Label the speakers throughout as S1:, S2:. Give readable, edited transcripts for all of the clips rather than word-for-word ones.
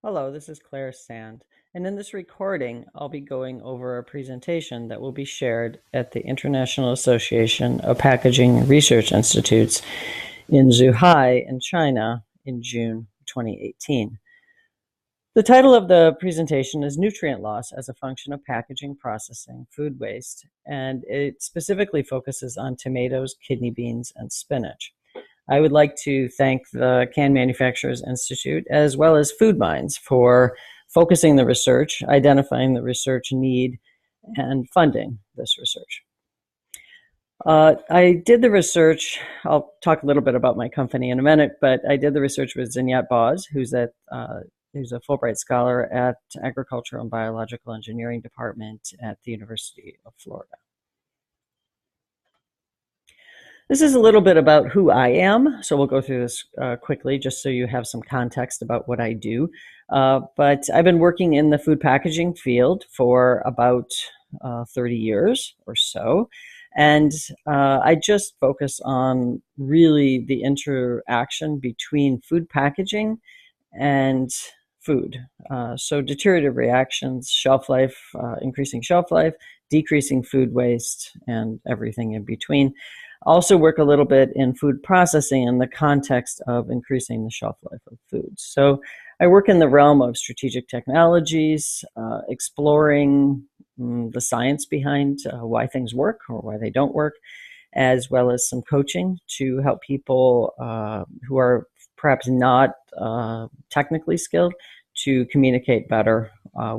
S1: Hello, this is Claire Sand, and in this recording, I'll be going over a presentation that will be shared at the International Association of Packaging Research Institutes in Zhuhai in China in June 2018. The title of the presentation is Nutrient Loss as a Function of Packaging, Processing, Food Waste, and it specifically focuses on tomatoes, kidney beans, and spinach. I would like to thank the Can Manufacturers Institute as well as Food Minds for focusing the research, identifying the research need, and funding this research. I did the research. I'll talk a little bit about my company in a minute, but I did the research with Zinat Boz, who's a Fulbright scholar at Agricultural and Biological Engineering Department at the University of Florida. This is a little bit about who I am, so we'll go through this quickly just so you have some context about what I do. But I've been working in the food packaging field for about 30 years or so, and I just focus on really the interaction between food packaging and food. So deteriorative reactions, shelf life, increasing shelf life, decreasing food waste, and everything in between. Also work a little bit in food processing in the context of increasing the shelf life of foods. So I work in the realm of strategic technologies, exploring the science behind why things work or why they don't work, as well as some coaching to help people who are perhaps not technically skilled to communicate better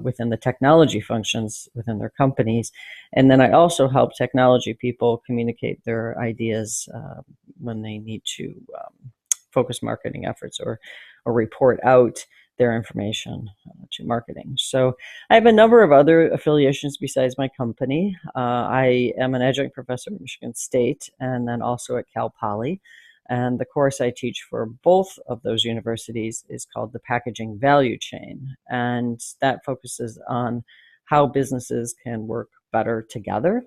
S1: within the technology functions within their companies. And then I also help technology people communicate their ideas when they need to focus marketing efforts or report out their information to marketing. So I have a number of other affiliations besides my company. I am an adjunct professor at Michigan State and then also at Cal Poly. And the course I teach for both of those universities is called the Packaging Value Chain. And that focuses on how businesses can work better together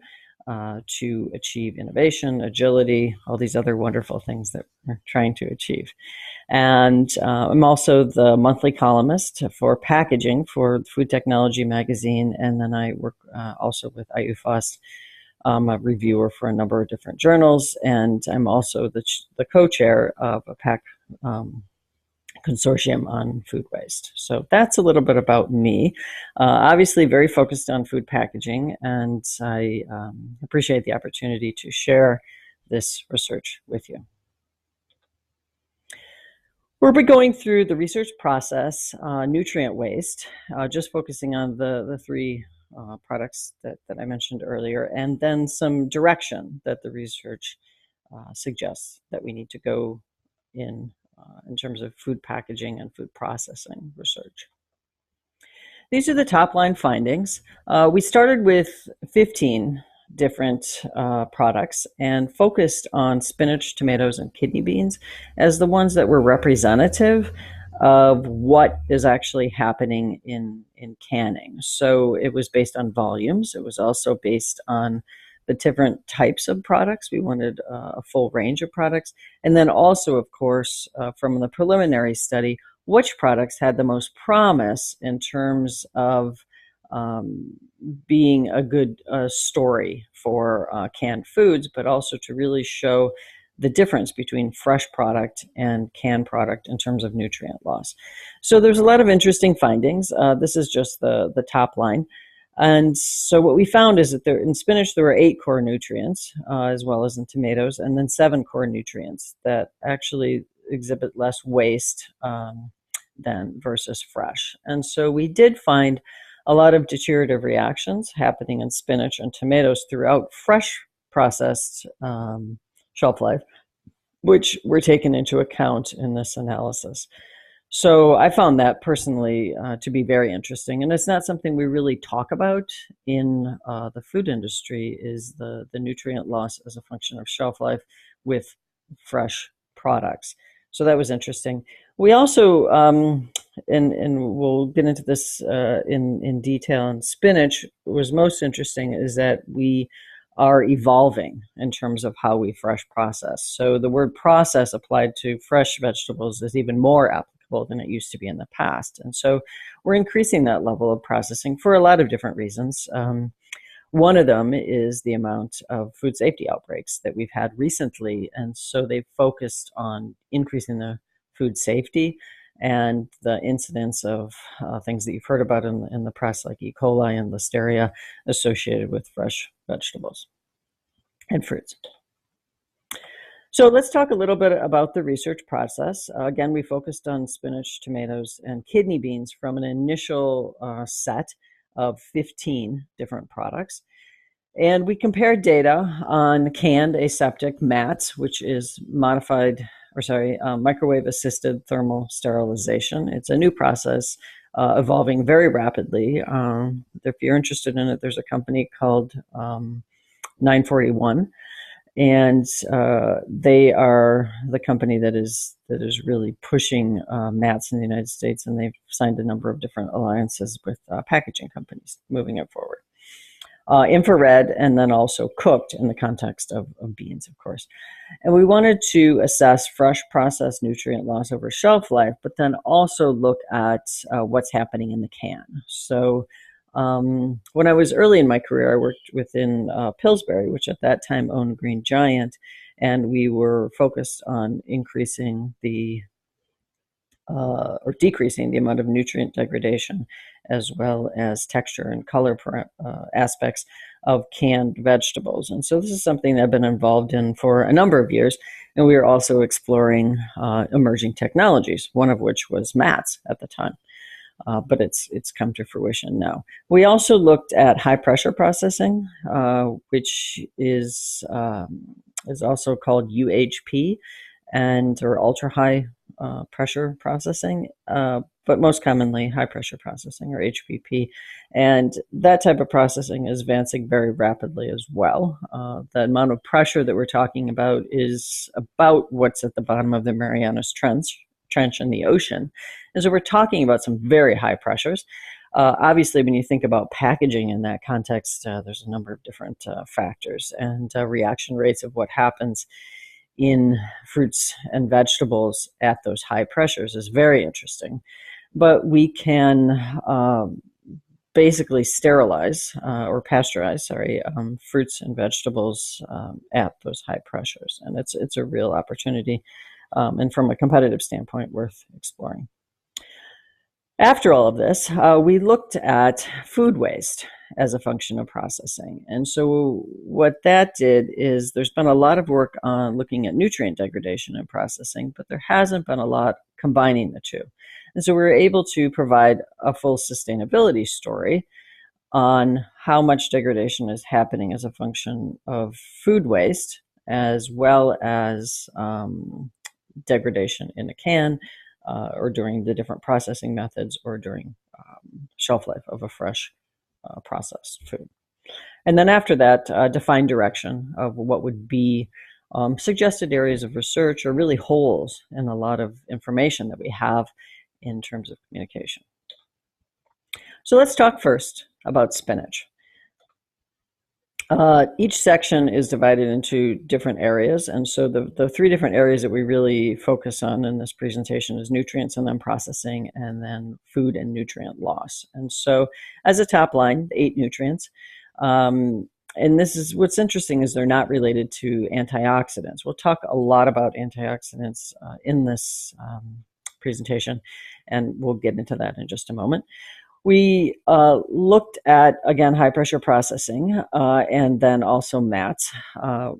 S1: to achieve innovation, agility, all these other wonderful things that we're trying to achieve. And I'm also the monthly columnist for packaging for Food Technology magazine. And then I work also with IUFOS. I'm a reviewer for a number of different journals, and I'm also the co-chair of a PAC consortium on food waste. So that's a little bit about me. Obviously very focused on food packaging, and I appreciate the opportunity to share this research with you. We'll be going through the research process, nutrient waste, just focusing on the three products that I mentioned earlier, and then some direction that the research suggests that we need to go in terms of food packaging and food processing research. These are the top line findings. We started with 15 different products and focused on spinach, tomatoes, and kidney beans as the ones that were representative of what is actually happening in canning. So it was based on volumes. It was also based on the different types of products. We wanted a full range of products. And then also, of course, from the preliminary study, which products had the most promise in terms of being a good story for canned foods, but also to really show the difference between fresh product and canned product in terms of nutrient loss. So there's a lot of interesting findings. This is just the top line. And so what we found is that in spinach, there were 8 core nutrients, as well as in tomatoes, and then 7 core nutrients that actually exhibit less waste than versus fresh. And so we did find a lot of deteriorative reactions happening in spinach and tomatoes throughout fresh processed shelf life, which were taken into account in this analysis. So I found that personally to be very interesting, and it's not something we really talk about in the food industry, is the nutrient loss as a function of shelf life with fresh products. So that was interesting. We also, and we'll get into this in detail, and spinach was most interesting is that we are evolving in terms of how we fresh process. So the word process applied to fresh vegetables is even more applicable applicable than it used to be in the past. And so we're increasing that level of processing for a lot of different reasons. One of them is the amount of food safety outbreaks that we've had recently. And so they've focused on increasing the food safety and the incidence of things that you've heard about in the press, like E. coli and Listeria, associated with fresh vegetables and fruits. So let's talk a little bit about the research process. Again, we focused on spinach, tomatoes, and kidney beans from an initial set of 15 different products. And we compared data on canned aseptic mats, which is microwave-assisted thermal sterilization. It's a new process evolving very rapidly. If you're interested in it, there's a company called 941. And they are the company that is really pushing mats in the United States, and they've signed a number of different alliances with packaging companies moving it forward. Infrared, and then also cooked in the context of beans, of course. And we wanted to assess fresh processed nutrient loss over shelf life, but then also look at what's happening in the can. So when I was early in my career, I worked within Pillsbury, which at that time owned Green Giant, and we were focused on increasing or decreasing the amount of nutrient degradation, as well as texture and color aspects of canned vegetables. And so this is something that I've been involved in for a number of years, and we were also exploring emerging technologies, one of which was mats at the time. But it's come to fruition now. We also looked at high pressure processing, which is also called UHP, or ultra high pressure processing, but most commonly high pressure processing, or HPP. And that type of processing is advancing very rapidly as well. The amount of pressure that we're talking about is about what's at the bottom of the Marianas Trench in the ocean. And so we're talking about some very high pressures. Obviously, when you think about packaging in that context, there's a number of different factors, and reaction rates of what happens in fruits and vegetables at those high pressures is very interesting. But we can basically sterilize or pasteurize, fruits and vegetables at those high pressures. And it's a real opportunity, and from a competitive standpoint, worth exploring. After all of this, we looked at food waste as a function of processing. And so what that did is there's been a lot of work on looking at nutrient degradation in processing, but there hasn't been a lot combining the two. And so we were able to provide a full sustainability story on how much degradation is happening as a function of food waste, as well as degradation in a can, or during the different processing methods, or during shelf life of a fresh processed food. And then after that, define direction of what would be suggested areas of research, or really holes in a lot of information that we have in terms of communication. So let's talk first about spinach. Each section is divided into different areas, and so the three different areas that we really focus on in this presentation is nutrients, and then processing, and then food and nutrient loss. And so as a top line, 8 nutrients, and this is what's interesting, is they're not related to antioxidants. We'll talk a lot about antioxidants in this presentation, and we'll get into that in just a moment. We looked at, again, high pressure processing, and then also mats.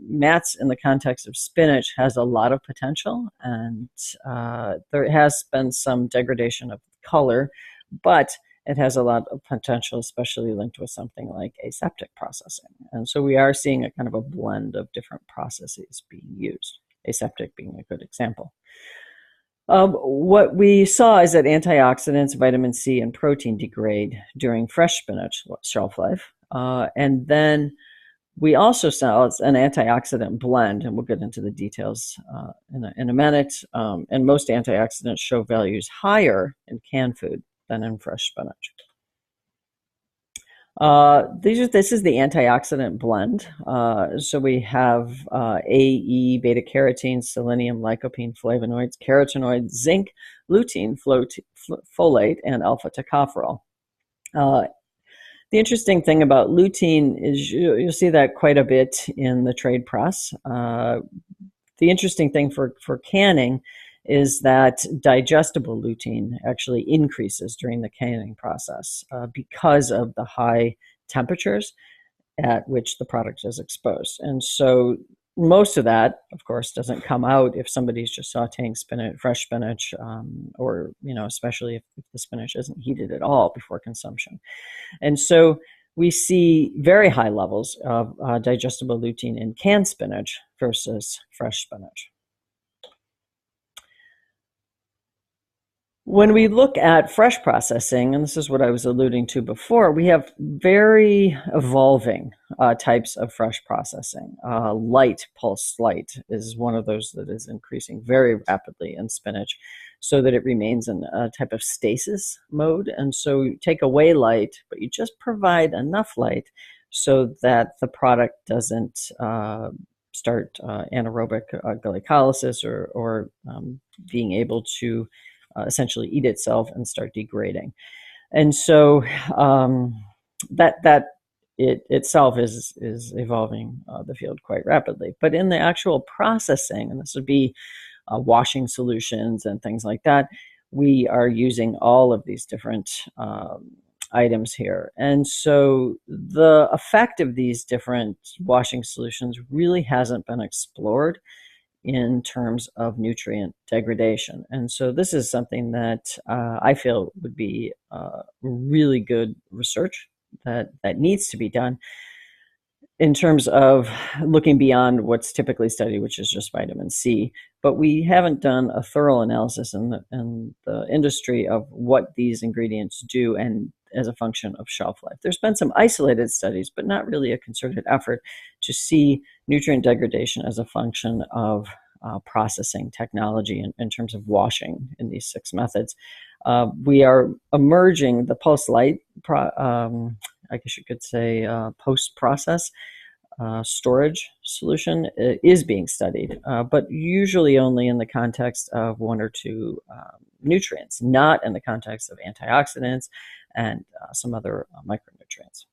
S1: Mats in the context of spinach has a lot of potential, and there has been some degradation of color, but it has a lot of potential, especially linked with something like aseptic processing. And so we are seeing a kind of a blend of different processes being used, aseptic being a good example. What we saw is that antioxidants, vitamin C, and protein degrade during fresh spinach shelf life. And then we also saw an antioxidant blend, and we'll get into the details in a minute. And most antioxidants show values higher in canned food than in fresh spinach. This is the antioxidant blend. So we have A, E, beta carotene, selenium, lycopene, flavonoids, carotenoids, zinc, lutein, folate, and alpha tocopherol. The interesting thing about lutein is you'll see that quite a bit in the trade press. The interesting thing for canning is that digestible lutein actually increases during the canning process because of the high temperatures at which the product is exposed. And so most of that, of course, doesn't come out if somebody's just sauteing spinach, fresh spinach, or especially if the spinach isn't heated at all before consumption. And so we see very high levels of digestible lutein in canned spinach versus fresh spinach. When we look at fresh processing, and this is what I was alluding to before, we have very evolving types of fresh processing. Light pulse light is one of those that is increasing very rapidly in spinach so that it remains in a type of stasis mode. And so you take away light, but you just provide enough light so that the product doesn't start anaerobic glycolysis or being able to essentially eat itself and start degrading. And so that it itself is evolving the field quite rapidly. But in the actual processing, and this would be washing solutions and things like that, we are using all of these different items here. And so the effect of these different washing solutions really hasn't been explored in terms of nutrient degradation. And so this is something that I feel would be really good research that needs to be done in terms of looking beyond what's typically studied, which is just vitamin C. But we haven't done a thorough analysis in the industry of what these ingredients do and as a function of shelf life. There's been some isolated studies, but not really a concerted effort to see nutrient degradation as a function of processing technology in terms of washing in these 6 methods. We are emerging the post-light, I guess you could say post-process storage solution is being studied, but usually only in the context of 1 or 2 nutrients, not in the context of antioxidants and some other micronutrients.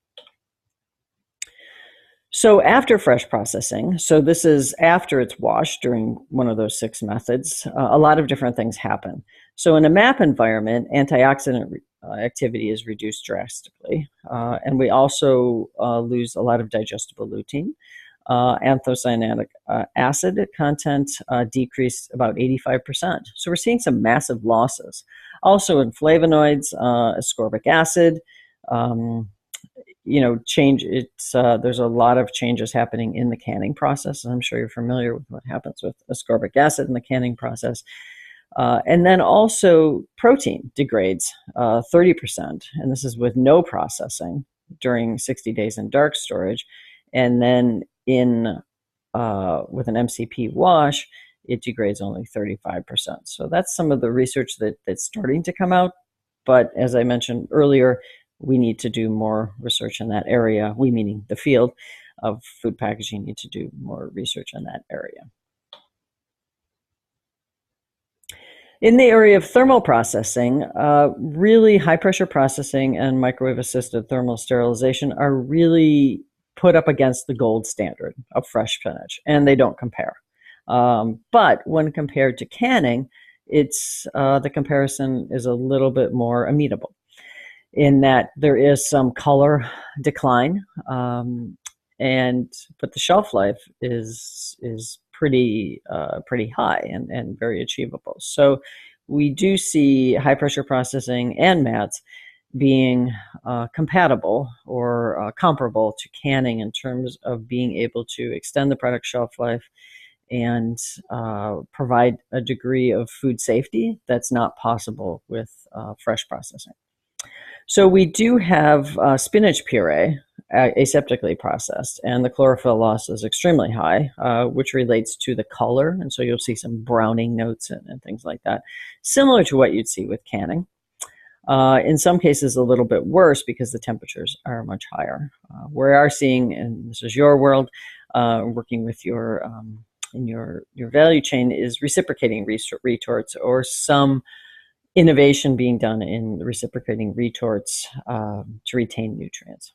S1: So after fresh processing, so this is after it's washed during one of those 6 methods, a lot of different things happen. So in a MAP environment, antioxidant activity is reduced drastically, and we also lose a lot of digestible lutein. Anthocyaninic acid content decreased about 85%. So we're seeing some massive losses. Also in flavonoids, ascorbic acid, there's a lot of changes happening in the canning process. I'm sure you're familiar with what happens with ascorbic acid in the canning process. And then also protein degrades 30%, and this is with no processing during 60 days in dark storage. And then with an MCP wash, it degrades only 35%. So that's some of the research that's starting to come out. But as I mentioned earlier, we need to do more research in that area. We, meaning the field of food packaging, need to do more research in that area. In the area of thermal processing, really high pressure processing and microwave assisted thermal sterilization are really put up against the gold standard of fresh spinach, and they don't compare. But when compared to canning, the comparison is a little bit more amenable, in that there is some color decline, but the shelf life is pretty high and very achievable. So we do see high pressure processing and MATs being compatible or comparable to canning in terms of being able to extend the product shelf life and provide a degree of food safety that's not possible with fresh processing. So we do have spinach puree aseptically processed, and the chlorophyll loss is extremely high, which relates to the color. And so you'll see some browning notes and things like that, similar to what you'd see with canning. In some cases, a little bit worse because the temperatures are much higher. We are seeing, and this is your world, working with your in your value chain, is reciprocating retorts, or some innovation being done in reciprocating retorts to retain nutrients.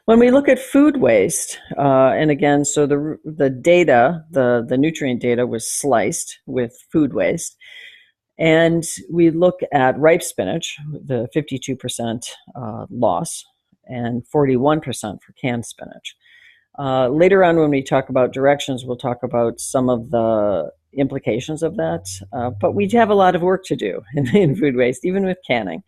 S1: When we look at food waste, and again, so the data, the nutrient data was sliced with food waste, and we look at ripe spinach, the 52% loss, and 41% for canned spinach. Later on, when we talk about directions, we'll talk about some of the implications of that. But we have a lot of work to do in food waste, even with canning.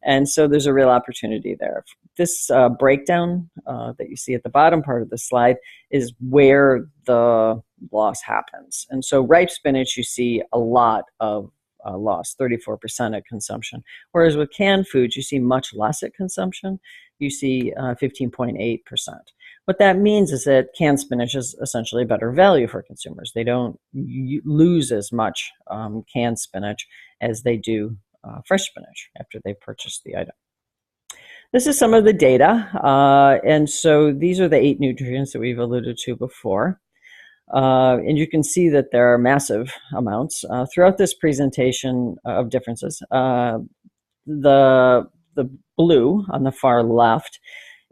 S1: And so there's a real opportunity there. This breakdown that you see at the bottom part of the slide is where the loss happens. And so ripe spinach, you see a lot of loss, 34% at consumption. Whereas with canned foods, you see much less at consumption. You see 15.8%. What that means is that canned spinach is essentially a better value for consumers. They don't lose as much canned spinach as they do fresh spinach after they purchase the item. This is some of the data. And so these are the 8 nutrients that we've alluded to before. And you can see that there are massive amounts throughout this presentation of differences. The blue on the far left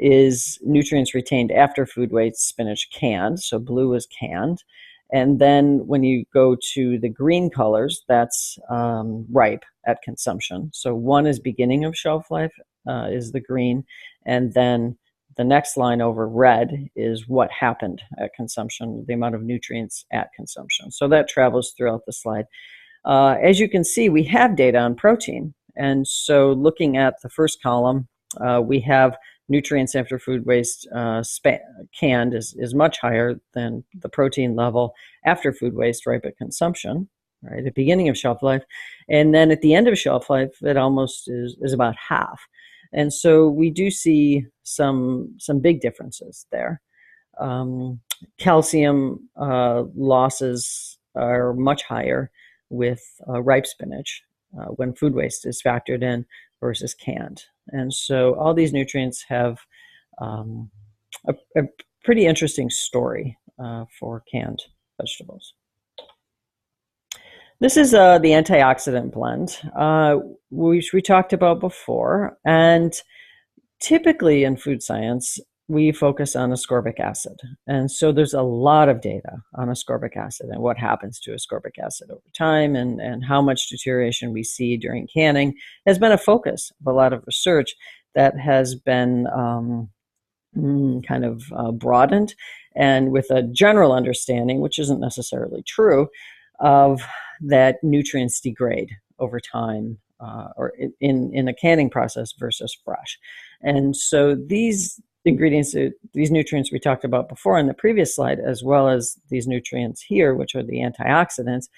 S1: is nutrients retained after food waste spinach canned. So blue is canned. And then when you go to the green colors, that's ripe at consumption. So one is beginning of shelf life, is the green. And then the next line over, red, is what happened at consumption, the amount of nutrients at consumption. So that travels throughout the slide. As you can see, we have data on protein. And so looking at the first column, we have nutrients after food waste canned is much higher than the protein level after food waste ripe at consumption, right, at the beginning of shelf life. And then at the end of shelf life, it almost is about half. And so we do see some big differences there. Calcium losses are much higher with ripe spinach when food waste is factored in versus canned. And so all these nutrients have a pretty interesting story for canned vegetables. This is the antioxidant blend, which we talked about before. And typically in food science, we focus on ascorbic acid. And so there's a lot of data on ascorbic acid and what happens to ascorbic acid over time, and how much deterioration we see during canning has been a focus of a lot of research that has been kind of broadened, and with a general understanding, which isn't necessarily true, of that nutrients degrade over time or in a canning process versus fresh. And so these ingredients, these nutrients we talked about before in the previous slide, as well as these nutrients here, which are the antioxidants,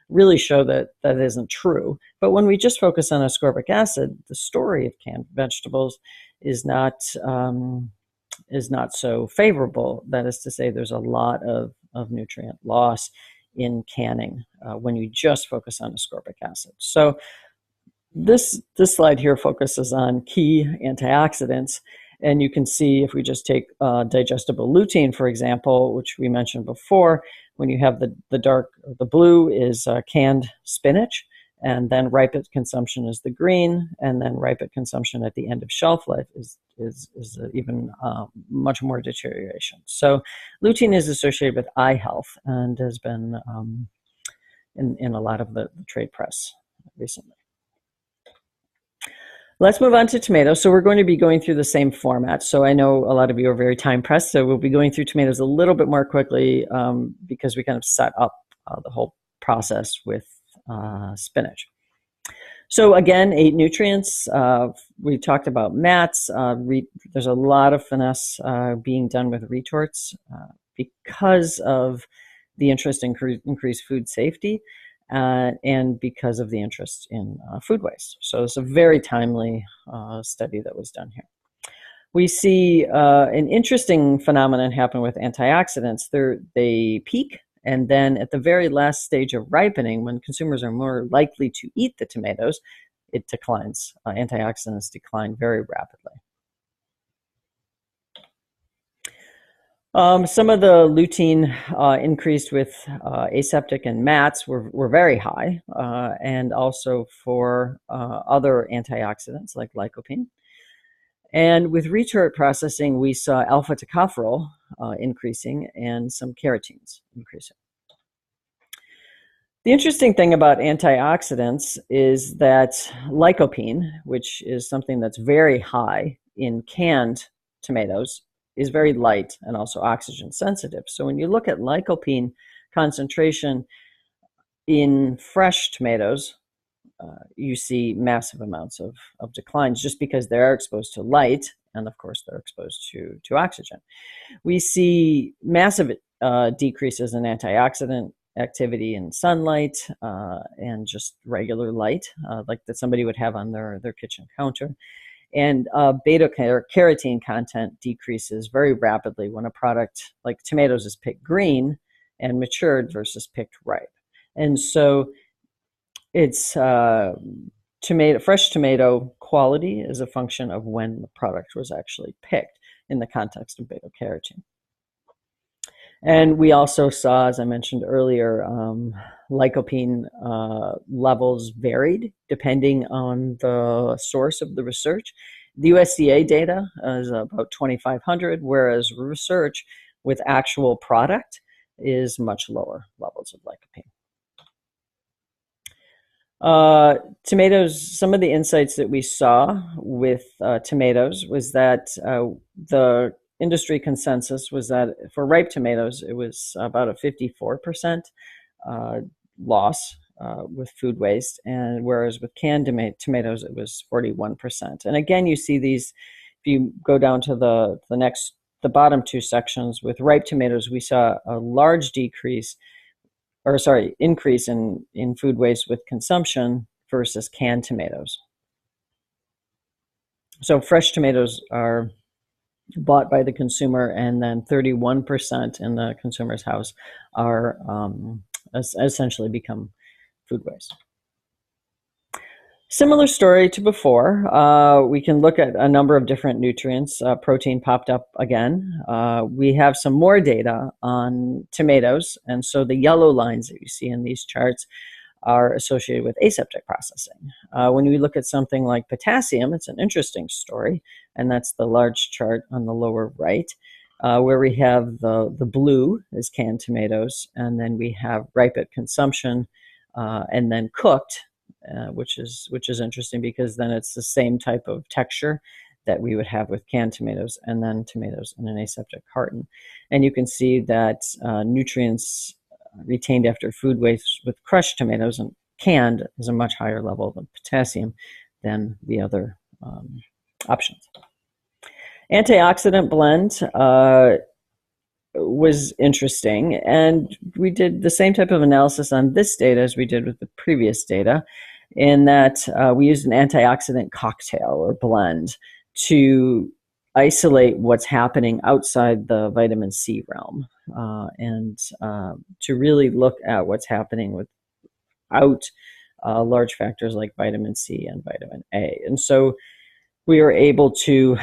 S1: really show that that isn't true. But when we just focus on ascorbic acid, the story of canned vegetables is not so favorable. That is to say, there's a lot of nutrient loss in canning when you just focus on ascorbic acid. So this slide here focuses on key antioxidants. And you can see, if we just take digestible lutein, for example, which we mentioned before, when you have the blue is canned spinach, and then ripe at consumption is the green, and then ripe at consumption at the end of shelf life is even much more deterioration. So lutein is associated with eye health and has been in a lot of the trade press recently. Let's move on to tomatoes. So we're going to be going through the same format. So I know a lot of you are very time pressed, so we'll be going through tomatoes a little bit more quickly because we kind of set up the whole process with spinach. So again, 8 nutrients. We talked about mats. There's a lot of finesse being done with retorts because of the interest in increased food safety. And because of the interest in food waste. So it's a very timely study that was done here. We see an interesting phenomenon happen with antioxidants. They peak And then at the very last stage of ripening, when consumers are more likely to eat the tomatoes, it declines. Antioxidants decline very rapidly. Some of the lutein increased with aseptic and mats were very high, and also for other antioxidants like lycopene. And with retort processing, we saw alpha tocopherol increasing and some carotenes increasing. The interesting thing about antioxidants is that lycopene, which is something that's very high in canned tomatoes, is very light and also oxygen sensitive. So when you look at lycopene concentration in fresh tomatoes, you see massive amounts of declines just because they're exposed to light, and of course they're exposed to oxygen. We see massive decreases in antioxidant activity in sunlight and just regular light, like that somebody would have on their kitchen counter. And beta-carotene content decreases very rapidly when a product like tomatoes is picked green and matured versus picked ripe. And so it's fresh tomato quality is a function of when the product was actually picked in the context of beta-carotene. And we also saw, as I mentioned earlier, lycopene levels varied depending on the source of the research. The USDA data is about 2,500, whereas research with actual product is much lower levels of lycopene. Tomatoes, some of the insights that we saw with tomatoes was that the industry consensus was that for ripe tomatoes, it was about a 54% loss with food waste, and whereas with canned tomatoes, it was 41%. And again, you see these, if you go down to the bottom two sections, with ripe tomatoes, we saw a large increase in food waste with consumption versus canned tomatoes. So fresh tomatoes are bought by the consumer, and then 31% in the consumer's house are essentially become food waste. Similar story to before. We can look at a number of different nutrients. Protein popped up again. We have some more data on tomatoes, and so the yellow lines that you see in these charts are associated with aseptic processing. When we look at something like potassium, it's an interesting story, and that's the large chart on the lower right, where we have the blue is canned tomatoes, and then we have ripe at consumption, and then cooked, which is interesting because then it's the same type of texture that we would have with canned tomatoes, and then tomatoes in an aseptic carton. And you can see that nutrients retained after food waste with crushed tomatoes and canned is a much higher level of potassium than the other options. Antioxidant blend was interesting, and we did the same type of analysis on this data as we did with the previous data, in that we used an antioxidant cocktail or blend to isolate what's happening outside the vitamin C realm, and to really look at what's happening without large factors like vitamin C and vitamin A. And so we were able to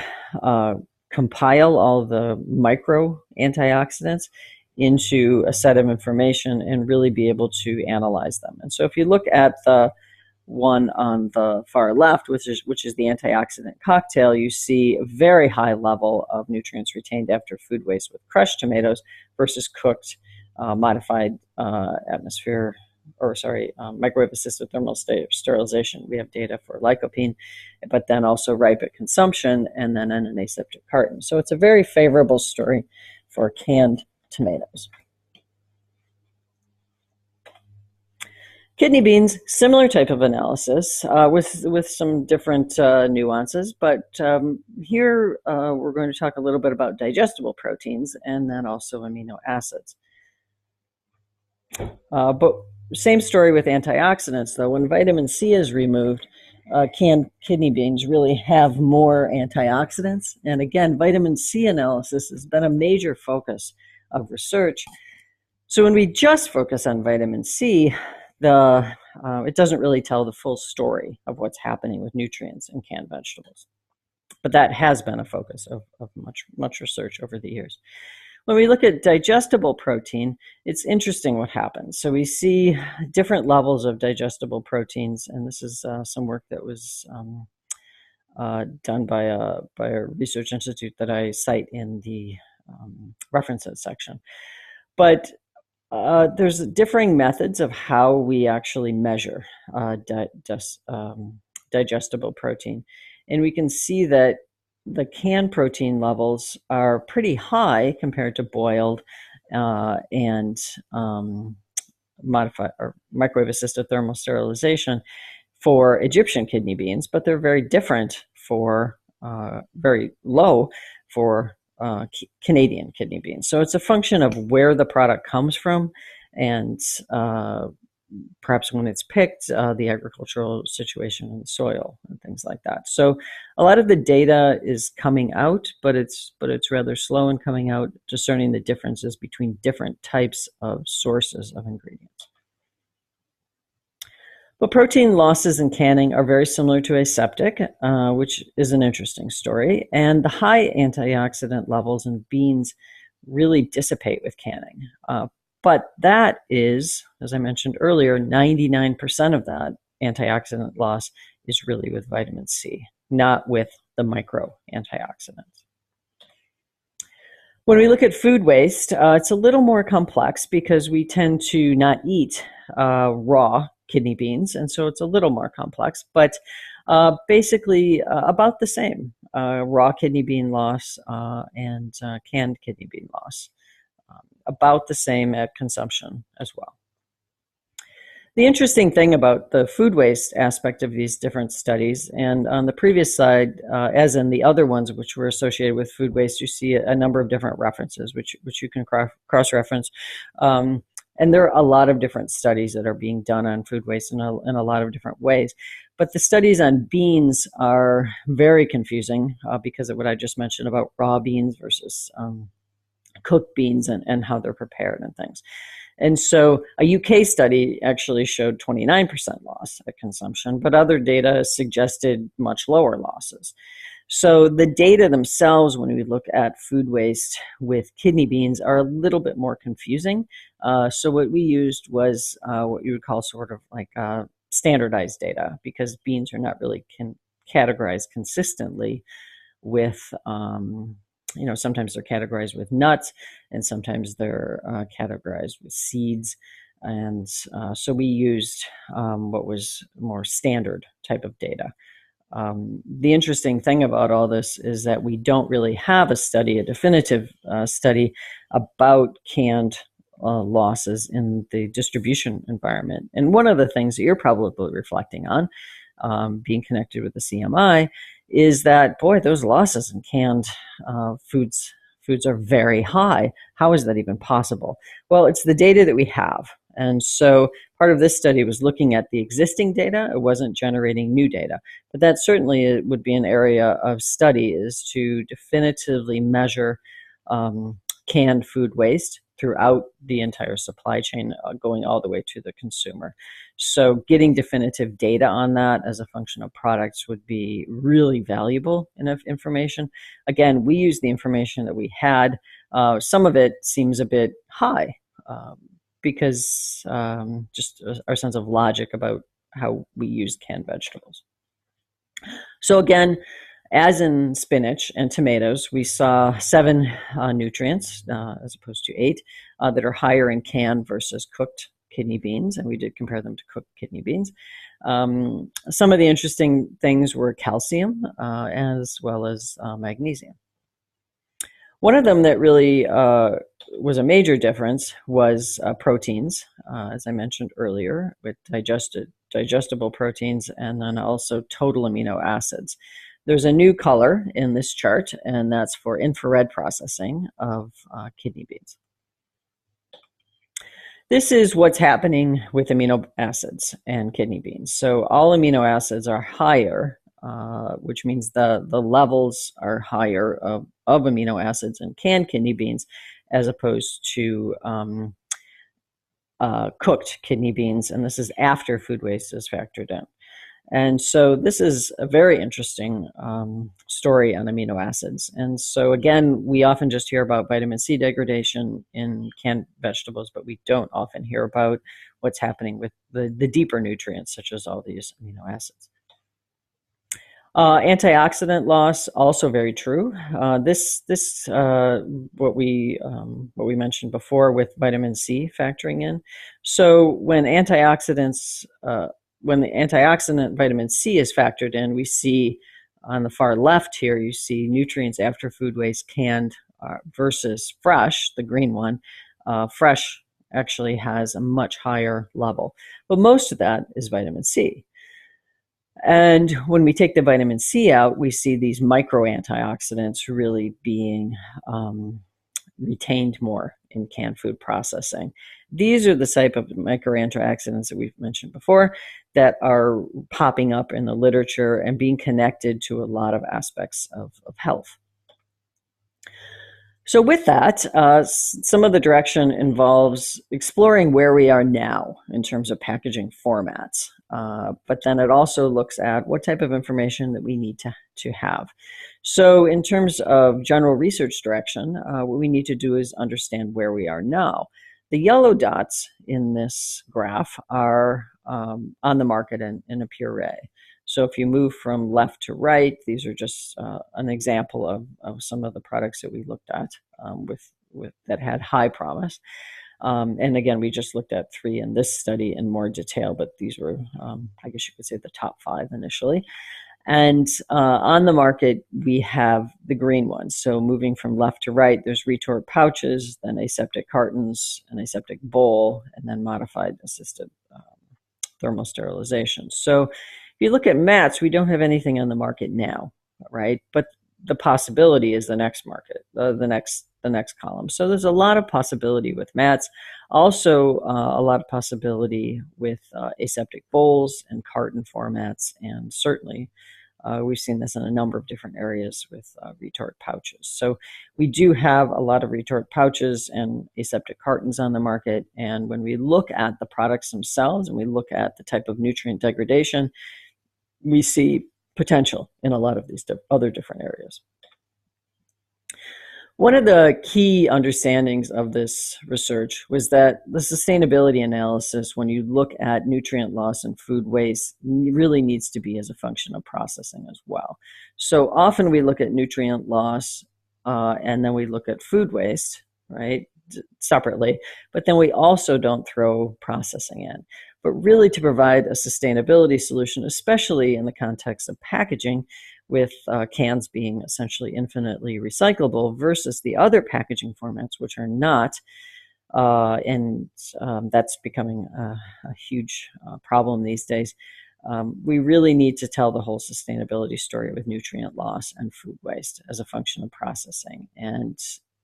S1: compile all the micro antioxidants into a set of information and really be able to analyze them. And so if you look at the one on the far left, which is the antioxidant cocktail, you see a very high level of nutrients retained after food waste with crushed tomatoes versus cooked, modified microwave assisted thermal sterilization. We have data for lycopene, but then also ripe at consumption, and then in an aseptic carton. So it's a very favorable story for canned tomatoes. Kidney beans, similar type of analysis with some different nuances, but here we're going to talk a little bit about digestible proteins and then also amino acids. But same story with antioxidants, though. When vitamin C is removed, canned kidney beans really have more antioxidants. And again, vitamin C analysis has been a major focus of research. So when we just focus on vitamin C, it doesn't really tell the full story of what's happening with nutrients in canned vegetables. But that has been a focus of much research over the years. When we look at digestible protein, it's interesting what happens. So we see different levels of digestible proteins, and this is some work that was done by a research institute that I cite in the references section. But there's differing methods of how we actually measure digestible protein. And we can see that the canned protein levels are pretty high compared to boiled and modified or microwave assisted thermal sterilization for Egyptian kidney beans, but they're very different very low for Canadian kidney beans. So it's a function of where the product comes from and perhaps when it's picked, the agricultural situation in the soil and things like that. So a lot of the data is coming out, but it's rather slow in coming out, discerning the differences between different types of sources of ingredients. But protein losses in canning are very similar to aseptic, which is an interesting story. And the high antioxidant levels in beans really dissipate with canning. But that is, as I mentioned earlier, 99% of that antioxidant loss is really with vitamin C, not with the micro antioxidants. When we look at food waste, it's a little more complex because we tend to not eat raw kidney beans, and so it's a little more complex, but basically about the same, raw kidney bean loss and canned kidney bean loss, about the same at consumption as well. The interesting thing about the food waste aspect of these different studies, and on the previous slide, as in the other ones which were associated with food waste, you see a number of different references which you can cross-reference. And there are a lot of different studies that are being done on food waste in a lot of different ways. But the studies on beans are very confusing because of what I just mentioned about raw beans versus cooked beans and how they're prepared and things. And so a UK study actually showed 29% loss at consumption, but other data suggested much lower losses. So the data themselves, when we look at food waste with kidney beans, are a little bit more confusing. So what we used was what you would call sort of like standardized data, because beans are not really categorized consistently with sometimes they're categorized with nuts, and sometimes they're categorized with seeds. And so we used what was more standard type of data. The interesting thing about all this is that we don't really have a definitive study about canned losses in the distribution environment. And one of the things that you're probably reflecting on, being connected with the CMI, is that, boy, those losses in canned foods are very high. How is that even possible? Well, it's the data that we have. And so part of this study was looking at the existing data. It wasn't generating new data. But that certainly would be an area of study, is to definitively measure canned food waste throughout the entire supply chain, going all the way to the consumer. So getting definitive data on that as a function of products would be really valuable information. Again, we use the information that we had. Some of it seems a bit high because just our sense of logic about how we use canned vegetables. So again, as in spinach and tomatoes, we saw 7 nutrients as opposed to 8 that are higher in canned versus cooked kidney beans, and we did compare them to cooked kidney beans. Some of the interesting things were calcium as well as magnesium. One of them that really was a major difference was proteins, as I mentioned earlier, with digestible proteins, and then also total amino acids. There's a new color in this chart, and that's for infrared processing of kidney beans. This is what's happening with amino acids and kidney beans. So all amino acids are higher, which means the levels are higher of amino acids in canned kidney beans as opposed to cooked kidney beans, and this is after food waste is factored in. And so this is a very interesting story on amino acids. And so again, we often just hear about vitamin C degradation in canned vegetables, but we don't often hear about what's happening with the deeper nutrients, such as all these amino acids. Antioxidant loss, also very true. What we mentioned before with vitamin C factoring in. So when the antioxidant vitamin C is factored in, we see on the far left here, you see nutrients after food waste canned versus fresh, the green one. Fresh actually has a much higher level, but most of that is vitamin C. And when we take the vitamin C out, we see these micro antioxidants really being retained more in canned food processing. These are the type of micro antioxidants that we've mentioned before that are popping up in the literature and being connected to a lot of aspects of health. So with that, some of the direction involves exploring where we are now in terms of packaging formats. But then it also looks at what type of information that we need to have. So in terms of general research direction, what we need to do is understand where we are now. The yellow dots in this graph are on the market in a puree. So if you move from left to right, these are just an example of some of the products that we looked at with that had high promise. And again, we just looked at 3 in this study in more detail, but these were, I guess you could say, the top 5 initially. And on the market, we have the green ones. So moving from left to right, there's retort pouches, then aseptic cartons, an aseptic bowl, and then modified assisted thermal sterilization. So if you look at mats, we don't have anything on the market now, right? But the possibility is the next market, the next column. So there's a lot of possibility with mats. Also, a lot of possibility with aseptic bowls and carton formats, and certainly we've seen this in a number of different areas with retort pouches. So we do have a lot of retort pouches and aseptic cartons on the market. And when we look at the products themselves and we look at the type of nutrient degradation, we see potential in a lot of these other different areas. One of the key understandings of this research was that the sustainability analysis, when you look at nutrient loss and food waste, really needs to be as a function of processing as well. So often we look at nutrient loss and then we look at food waste, right, separately, but then we also don't throw processing in. But really to provide a sustainability solution, especially in the context of packaging, with cans being essentially infinitely recyclable versus the other packaging formats which are not, and that's becoming a huge problem these days. We really need to tell the whole sustainability story with nutrient loss and food waste as a function of processing and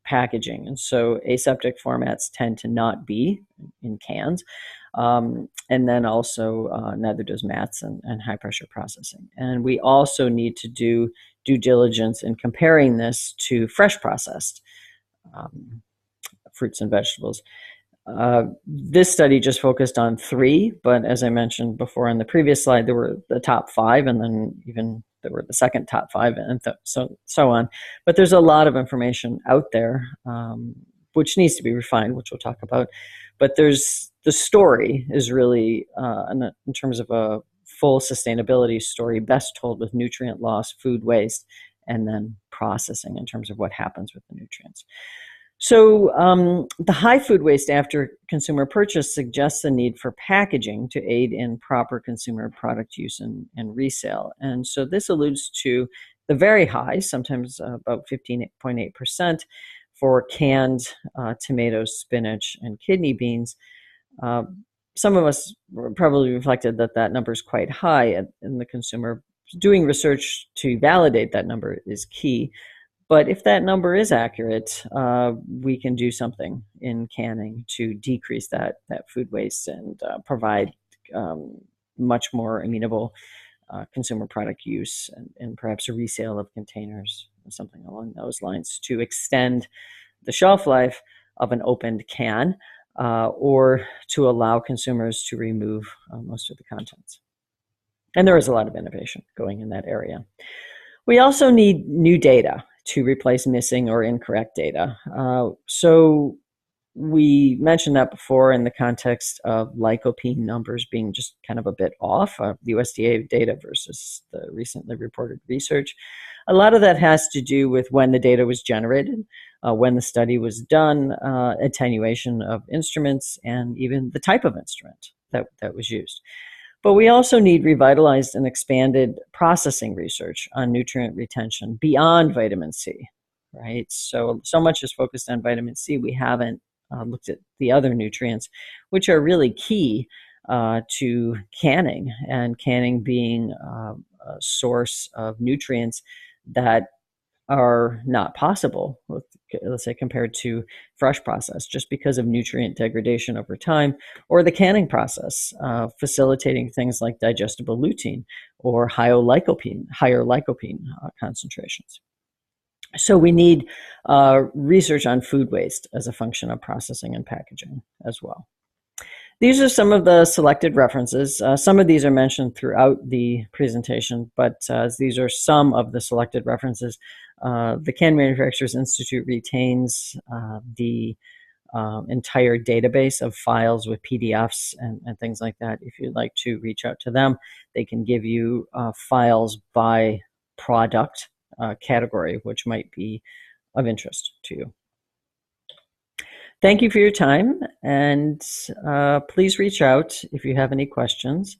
S1: packaging. And so aseptic formats tend to not be in cans. And then also neither does mats and high pressure processing. And we also need to do due diligence in comparing this to fresh processed fruits and vegetables. This study just focused on 3, but as I mentioned before on the previous slide, there were the top 5, and then even there were the second top 5, and so on. But there's a lot of information out there, which needs to be refined, which we'll talk about. But the story is really, in terms of a full sustainability story, best told with nutrient loss, food waste, and then processing in terms of what happens with the nutrients. So the high food waste after consumer purchase suggests the need for packaging to aid in proper consumer product use and resale. And so this alludes to the very high, sometimes about 15.8% for canned tomatoes, spinach, and kidney beans. Some of us probably reflected that number is quite high, and the consumer doing research to validate that number is key. But if that number is accurate, we can do something in canning to decrease that food waste and provide much more amenable consumer product use and perhaps a resale of containers, something along those lines, to extend the shelf life of an opened can. or to allow consumers to remove most of the contents. And there is a lot of innovation going in that area. We also need new data to replace missing or incorrect data. So we mentioned that before in the context of lycopene numbers being just kind of a bit off, the USDA data versus the recently reported research. A lot of that has to do with when the data was generated, when the study was done, attenuation of instruments, and even the type of instrument that was used. But we also need revitalized and expanded processing research on nutrient retention beyond vitamin C, right? So much is focused on vitamin C. We haven't looked at the other nutrients, which are really key to canning, and canning being a source of nutrients that are not possible, let's say, compared to fresh process, just because of nutrient degradation over time, or the canning process, facilitating things like digestible lutein or higher lycopene concentrations. So we need research on food waste as a function of processing and packaging as well. These are some of the selected references. Some of these are mentioned throughout the presentation, but these are some of the selected references. The Can Manufacturers Institute retains the entire database of files with PDFs and things like that. If you'd like to reach out to them, they can give you files by product category, which might be of interest to you. Thank you for your time, and please reach out if you have any questions.